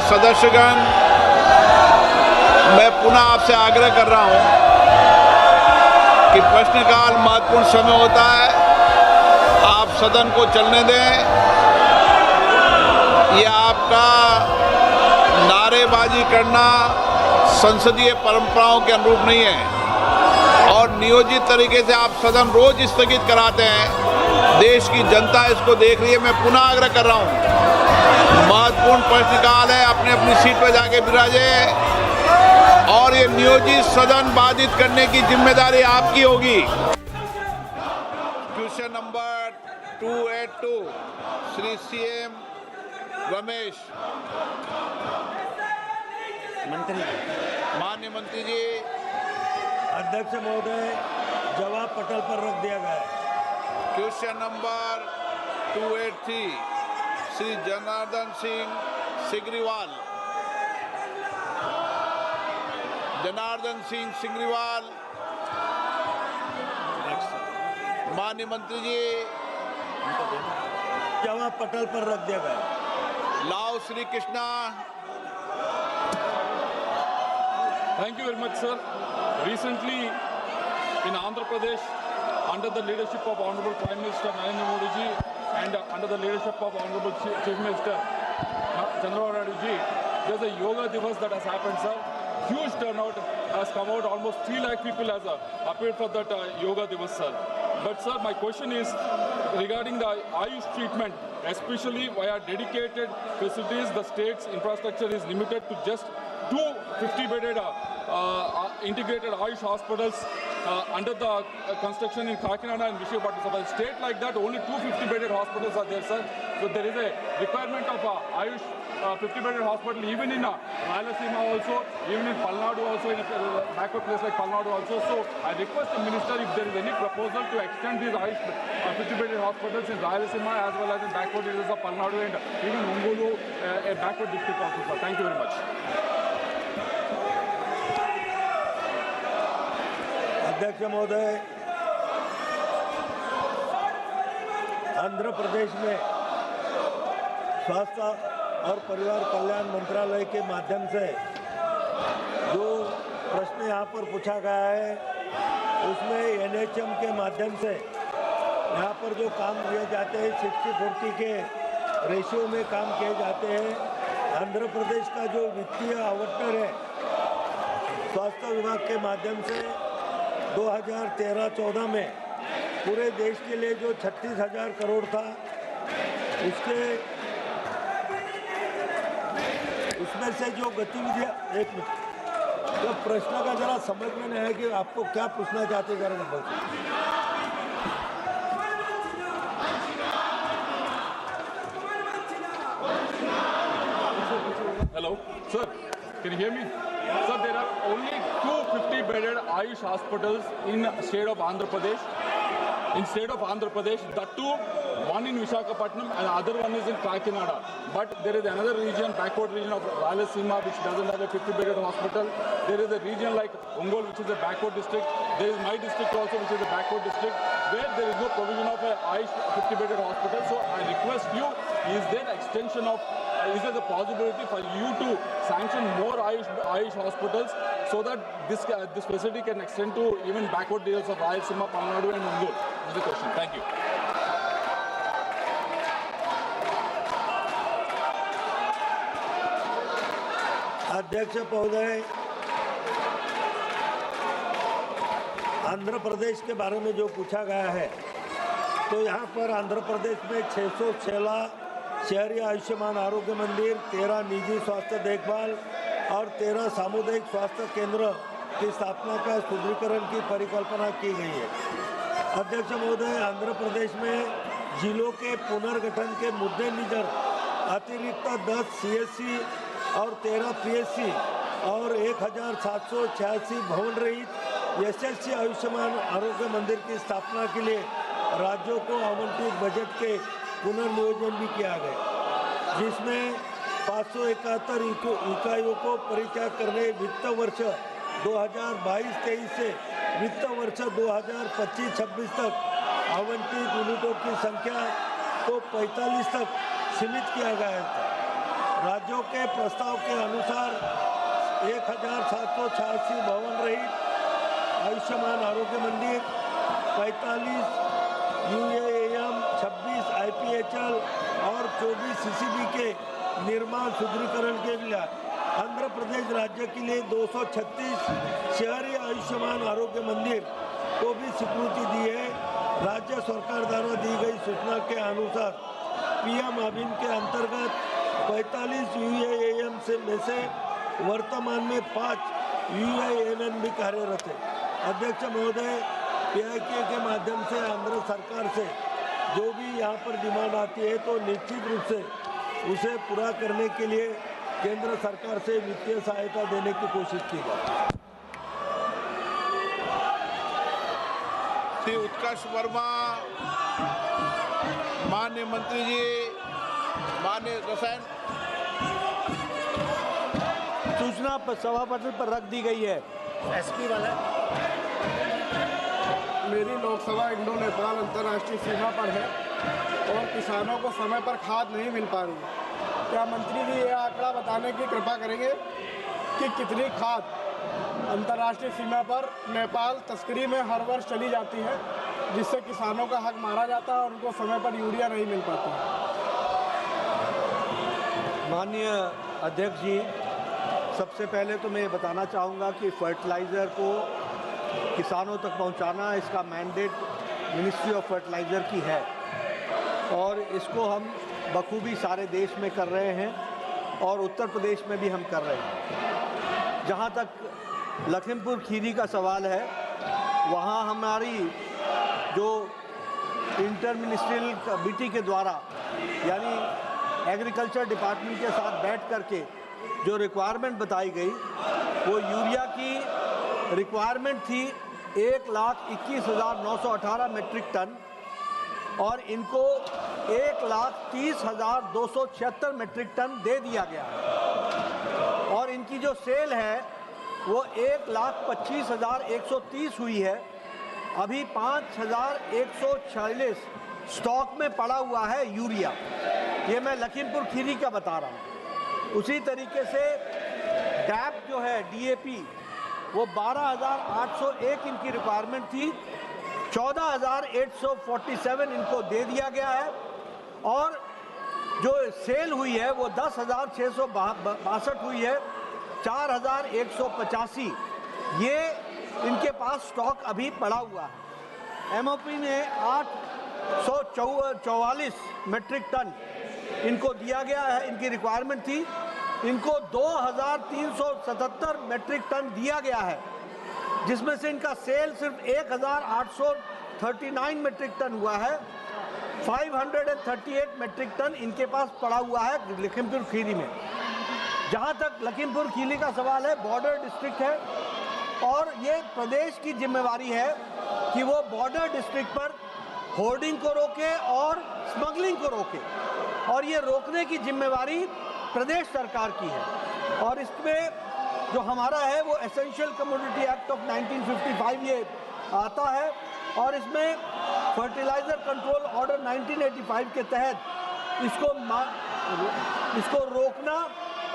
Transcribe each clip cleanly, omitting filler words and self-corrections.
सदस्यगण, मैं पुनः आपसे आग्रह कर रहा हूं कि प्रश्नकाल महत्वपूर्ण समय होता है, आप सदन को चलने दें। ये आपका नारेबाजी करना संसदीय परंपराओं के अनुरूप नहीं है और नियोजित तरीके से आप सदन रोज स्थगित कराते हैं। देश की जनता इसको देख रही है। मैं पुनः आग्रह कर रहा हूं, महत्वपूर्ण प्रश्नकाल है, अपने अपनी सीट पर जाके विराजे और ये नियोजित सदन बाधित करने की जिम्मेदारी आपकी होगी। Question number 282 Shri CM Ramesh. माननीय मंत्री जी। अध्यक्ष महोदय, जवाब पटल पर रख दिया गया है। Question number 283 Shri Janardan Singh Sigriwal. जनार्दन सिंह सिग्रीवाल। माननीय मंत्री जी। जवाब पटल पर रख दिया गया है। लाओ Shri Krishna. Thank you very much, sir. Recently, in Andhra Pradesh, under the leadership of Honorable Prime Minister Narendra Modi ji and under the leadership of Honorable Chief Minister Chandrababu Naidu ji, there's a Yoga Divas that has happened, sir. Huge turnout has come out. Almost 3 lakh people has appeared for that Yoga Divas, sir. But, sir, my question is regarding the Ayush treatment, especially via dedicated facilities. The state's infrastructure is limited to just 2 50-bedded integrated Ayush hospitals under the construction in Kakinada and Visakhapatnam. A state like that, only 2 50-bedded hospitals are there, sir. So there is a requirement of Ayush 50-bedded hospital even in Rayalaseema also, even in Palnadu also, in a backward place like Palnadu also. So I request the minister if there is any proposal to extend these Ayush 50-bedded hospitals in Rayalaseema as well as in backward areas of Palnadu and even Ongolu, a backward district also, sir. Thank you very much. अध्यक्ष महोदय, आंध्र प्रदेश में स्वास्थ्य और परिवार कल्याण मंत्रालय के माध्यम से जो प्रश्न यहाँ पर पूछा गया है, उसमें एनएचएम के माध्यम से यहाँ पर जो काम किए जाते हैं 60-40 के रेशियो में काम किए जाते हैं। आंध्र प्रदेश का जो वित्तीय आवंटन है स्वास्थ्य विभाग के माध्यम से 2013-14 में पूरे देश के लिए जो 36,000 करोड़ था, उसमें से जो गतिविधियाँ, एक मिनट, तो प्रश्न का जरा समझ में नहीं है कि आपको क्या पूछना चाहते जरा number. Hello, sir. Can you hear me? Sir, there are only 2 50-bedded Ayush hospitals in state of Andhra Pradesh. In state of Andhra Pradesh, the two, one in Visakhapatnam and the other one is in Kakinada. But there is another region, backward region of Rayalaseema, which doesn't have a 50-bedded hospital. There is a region like Ongole, which is a backward district. There is my district also, which is a backward district, where there is no provision of a Ayush 50-bedded hospital. So I request you, is there extension of, is there the possibility for you to sanction more Ayush hospitals so that this facility can extend to even backward areas of Rayalaseema, Palnadu and Ongole? This is the question. Thank you. अध्यक्ष महोदय, आंध्र प्रदेश के बारे में जो पूछा गया है, तो यहाँ पर आंध्र प्रदेश में 616 शहरी आयुष्मान आरोग्य मंदिर, 13 निजी स्वास्थ्य देखभाल और 13 सामुदायिक स्वास्थ्य केंद्र की स्थापना का सुदृढ़ीकरण की परिकल्पना की गई है। अध्यक्ष महोदय, आंध्र प्रदेश में जिलों के पुनर्गठन के मद्देनजर अतिरिक्त 10 सीएससी और 13 पीएससी और 1786 भवन रहित एसएससी आयुष्मान आरोग्य मंदिर की स्थापना के लिए राज्यों को आवंटित बजट के पुनर्नियोजन भी किया गया, जिसमें 571 इकाइयों को परित्याग करने वित्त वर्ष 2022-23 से वित्त वर्ष 2025-26 तक आवंटित यूनिटों की संख्या को 45 तक सीमित किया गया था। राज्यों के प्रस्ताव के अनुसार 1786 भवन रहित आयुष्मान आरोग्य मंदिर, 45 यूएएम, 26 आईपीएचएल और 24 सीसीबी के निर्माण सुदृढ़ीकरण के लिए आंध्र प्रदेश राज्य के लिए 236 शहरी आयुष्मान आरोग्य मंदिर को भी स्वीकृति दी है। राज्य सरकार द्वारा दी गई सूचना के अनुसार पीएम अभियान के अंतर्गत 45 यूएएम में से वर्तमान में 5 यूएएन भी कार्यरत है। अध्यक्ष महोदय, पीआईके के माध्यम से आंध्र सरकार से जो भी यहाँ पर डिमांड आती है तो निश्चित रूप से उसे पूरा करने के लिए केंद्र सरकार से वित्तीय सहायता देने की कोशिश की जाए। श्री उत्कर्ष वर्मा, माननीय मंत्री जी, माननीय रसायन सूचना सभापति पर रख दी गई है। एसपी वाला मेरी लोकसभा इंडो नेपाल अंतर्राष्ट्रीय सीमा पर है और किसानों को समय पर खाद नहीं मिल पा रही है। क्या मंत्री जी ये आंकड़ा बताने की कृपा करेंगे कि कितनी खाद अंतर्राष्ट्रीय सीमा पर नेपाल तस्करी में हर वर्ष चली जाती है, जिससे किसानों का हक मारा जाता है और उनको समय पर यूरिया नहीं मिल पाता? माननीय अध्यक्ष जी, सबसे पहले तो मैं बताना चाहूँगा कि फर्टिलाइज़र को किसानों तक पहुंचाना इसका मैंडेट मिनिस्ट्री ऑफ फर्टिलाइज़र की है और इसको हम बखूबी सारे देश में कर रहे हैं और उत्तर प्रदेश में भी हम कर रहे हैं। जहां तक लखीमपुर खीरी का सवाल है, वहां हमारी जो इंटर मिनिस्ट्रियल कमेटी के द्वारा यानी एग्रीकल्चर डिपार्टमेंट के साथ बैठ करके जो रिक्वायरमेंट बताई गई वो यूरिया की रिक्वायरमेंट थी 1,21,918 मेट्रिक टन और इनको 1,30,276 मेट्रिक टन दे दिया गया है और इनकी जो सेल है वो 1,25,130 हुई है। अभी 5,146 स्टॉक में पड़ा हुआ है यूरिया। ये मैं लखीमपुर खीरी का बता रहा हूँ। उसी तरीके से डैप जो है डीएपी वो 12,801 इनकी रिक्वायरमेट थी, 14,847 इनको दे दिया गया है और जो सेल हुई है वो 10,662 हुई है, 4,185 ये इनके पास स्टॉक अभी पड़ा हुआ है। एमओपी ने 844 मेट्रिक टन इनको दिया गया है, इनकी रिक्वायरमेंट थी। इनको 2,377 मेट्रिक टन दिया गया है, जिसमें से इनका सेल सिर्फ 1,839 मेट्रिक टन हुआ है। 538 मेट्रिक टन इनके पास पड़ा हुआ है लखीमपुर खीरी में। जहां तक लखीमपुर खीरी का सवाल है, बॉर्डर डिस्ट्रिक्ट है और ये प्रदेश की जिम्मेवारी है कि वो बॉर्डर डिस्ट्रिक्ट पर होर्डिंग को रोके और स्मगलिंग को रोके और ये रोकने की जिम्मेवारी प्रदेश सरकार की है। और इसमें जो हमारा है वो एसेंशियल कमोडिटी एक्ट ऑफ 1955 ये आता है और इसमें फर्टिलाइज़र कंट्रोल ऑर्डर 1985 के तहत इसको रोकना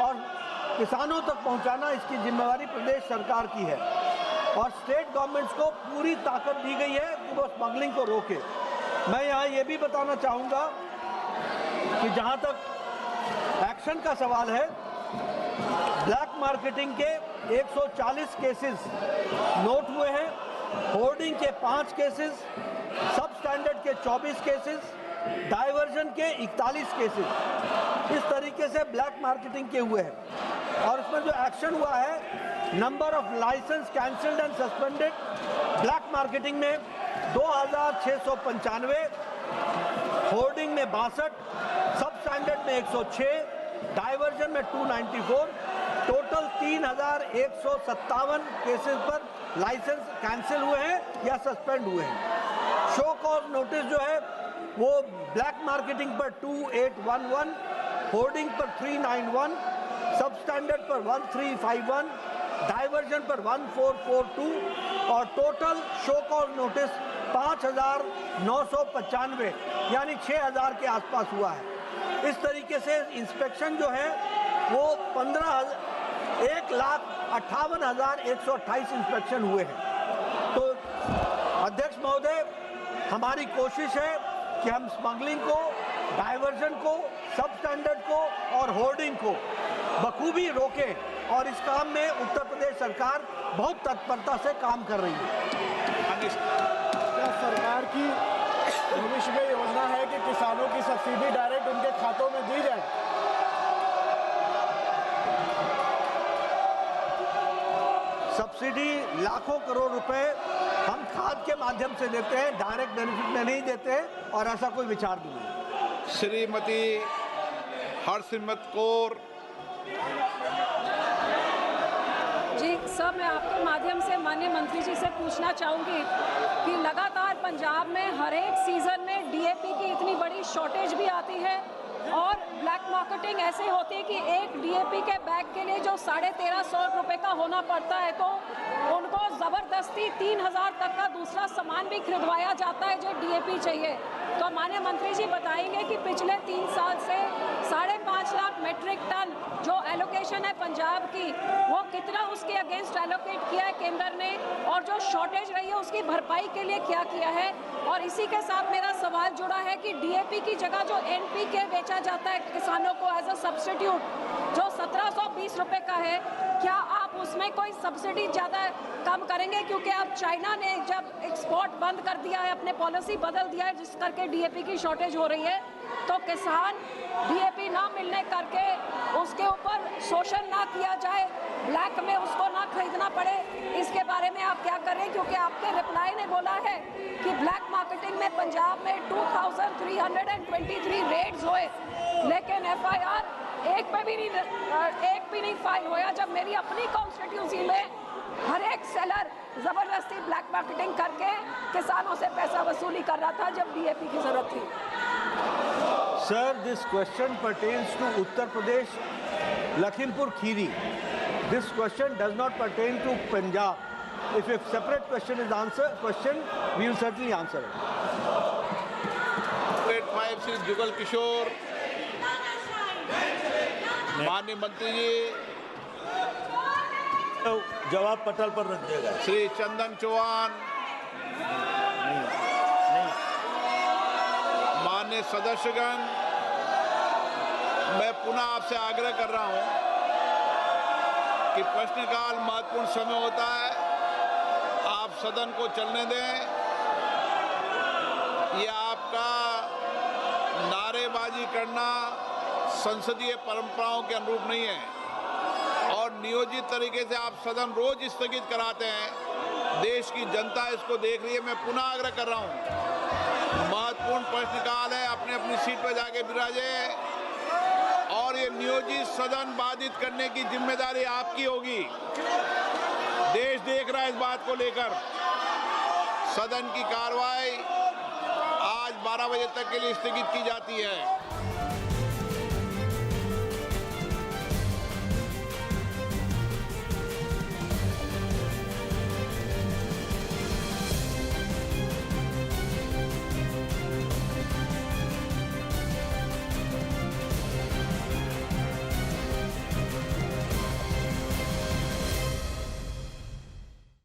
और किसानों तक पहुंचाना इसकी जिम्मेवारी प्रदेश सरकार की है और स्टेट गवर्नमेंट्स को पूरी ताकत दी गई है कि वो स्मगलिंग को रोके। मैं यहाँ ये भी बताना चाहूँगा कि जहाँ तक एक्शन का सवाल है, ब्लैक मार्केटिंग के 140 केसेस नोट हुए हैं, होर्डिंग के 5 केसेस, सब स्टैंडर्ड के 24 केसेस, डाइवर्जन के 41 केसेस इस तरीके से ब्लैक मार्केटिंग के हुए हैं। और इसमें जो एक्शन हुआ है, number of licence cancelled and suspended black marketing में 2,695, होर्डिंग में 62, सब स्टैंडर्ड में 106, डाइवर्जन में 294, टोटल 3,157 केसेस पर लाइसेंस कैंसिल हुए हैं या सस्पेंड हुए हैं। शो कॉज नोटिस जो है वो ब्लैक मार्केटिंग पर 2811, होर्डिंग पर 391, सब स्टैंडर्ड पर 1351, डाइवर्जन पर 1442 और टोटल शो कॉज नोटिस 5,995 यानी 6,000 के आसपास हुआ है। इस तरीके से इंस्पेक्शन जो है वो 1,58,128 इंस्पेक्शन हुए हैं। तो अध्यक्ष महोदय, हमारी कोशिश है कि हम स्मगलिंग को, डाइवर्जन को, सब स्टैंडर्ड को और होर्डिंग को बखूबी रोकें, और इस काम में उत्तर प्रदेश सरकार बहुत तत्परता से काम कर रही है। क्या सरकार की भविष्य में योजना है कि किसानों की सब्सिडी डायरेक्ट उनके खातों में दी जाए? सब्सिडी लाखों करोड़ रुपए हम खाद के माध्यम से देते हैं, डायरेक्ट बेनिफिट में नहीं देते हैं, और ऐसा कोई विचार भी नहीं। श्रीमती हरसिमरत कौर। जी सर, मैं आपके माध्यम से माननीय मंत्री जी से पूछना चाहूँगी कि लगातार पंजाब में हर एक सीज़न में डीएपी की इतनी बड़ी शॉर्टेज भी आती है और ब्लैक मार्केटिंग ऐसे होती है कि एक डीएपी के बैग के लिए जो 1350 रुपये का होना पड़ता है, तो उनको ज़बरदस्ती 3000 तक का दूसरा सामान भी खरीदवाया जाता है जो डीएपी चाहिए। तो माननीय मंत्री जी बताएंगे कि पिछले 3 साल से 5.5 लाख मेट्रिक टन जो एलोकेशन है पंजाब की, वो कितना उसके अगेंस्ट एलोकेट किया है केंद्र ने, और जो शॉर्टेज रही है उसकी भरपाई के लिए क्या किया है। और इसी के साथ मेरा सवाल जुड़ा है कि डीएपी की जगह जो एनपीके बेचा जाता है किसानों को एज अ सब्स्टिट्यूट, जो 1720 रुपये का है, क्या आप उसमें कोई सब्सिडी ज़्यादा कम करेंगे? क्योंकि अब चाइना ने जब एक्सपोर्ट बंद कर दिया है, अपने पॉलिसी बदल दिया है, जिस करके डीएपी की शॉर्टेज हो रही है, तो किसान डीएपी ना मिलने करके उसके ऊपर शोषण ना किया जाए, ब्लैक में उसको ना खरीदना पड़े, इसके बारे में आप क्या कर रहे हैं? क्योंकि आपके रिप्लाई ने बोला है कि ब्लैक मार्केटिंग में पंजाब में 2323 रेड्स हुए, लेकिन एफआईआर एक भी नहीं फाइल हुआ, जब मेरी अपनी कॉन्स्टिट्यूंसी में हर एक सेलर जबरदस्ती ब्लैक मार्केटिंग करके किसानों से पैसा वसूली कर रहा था जब डीएपी की जरूरत थी। Sir, this question pertains to Uttar Pradesh, Lakhimpur Kheri. This question does not pertain to Punjab. If a separate question is we will certainly answer it. 85 Shri Jugal Kishore. माननीय मंत्री जी। तो जवाब पटल पर रख दिया गया। श्री चंदन चौहान। माननीय सदस्यगण, मैं पुनः आपसे आग्रह कर रहा हूं कि प्रश्नकाल महत्वपूर्ण समय होता है, आप सदन को चलने दें। ये आपका नारेबाजी करना संसदीय परंपराओं के अनुरूप नहीं है, और नियोजित तरीके से आप सदन रोज स्थगित कराते हैं। देश की जनता इसको देख रही है। मैं पुनः आग्रह कर रहा हूं, महत्वपूर्ण प्रश्नकाल है, अपने अपनी सीट पर जाके विराजे, और ये नियोजित सदन बाधित करने की जिम्मेदारी आपकी होगी। देश देख रहा है इस बात को लेकर। सदन की कार्रवाई आज 12 बजे तक के लिए स्थगित की जाती है।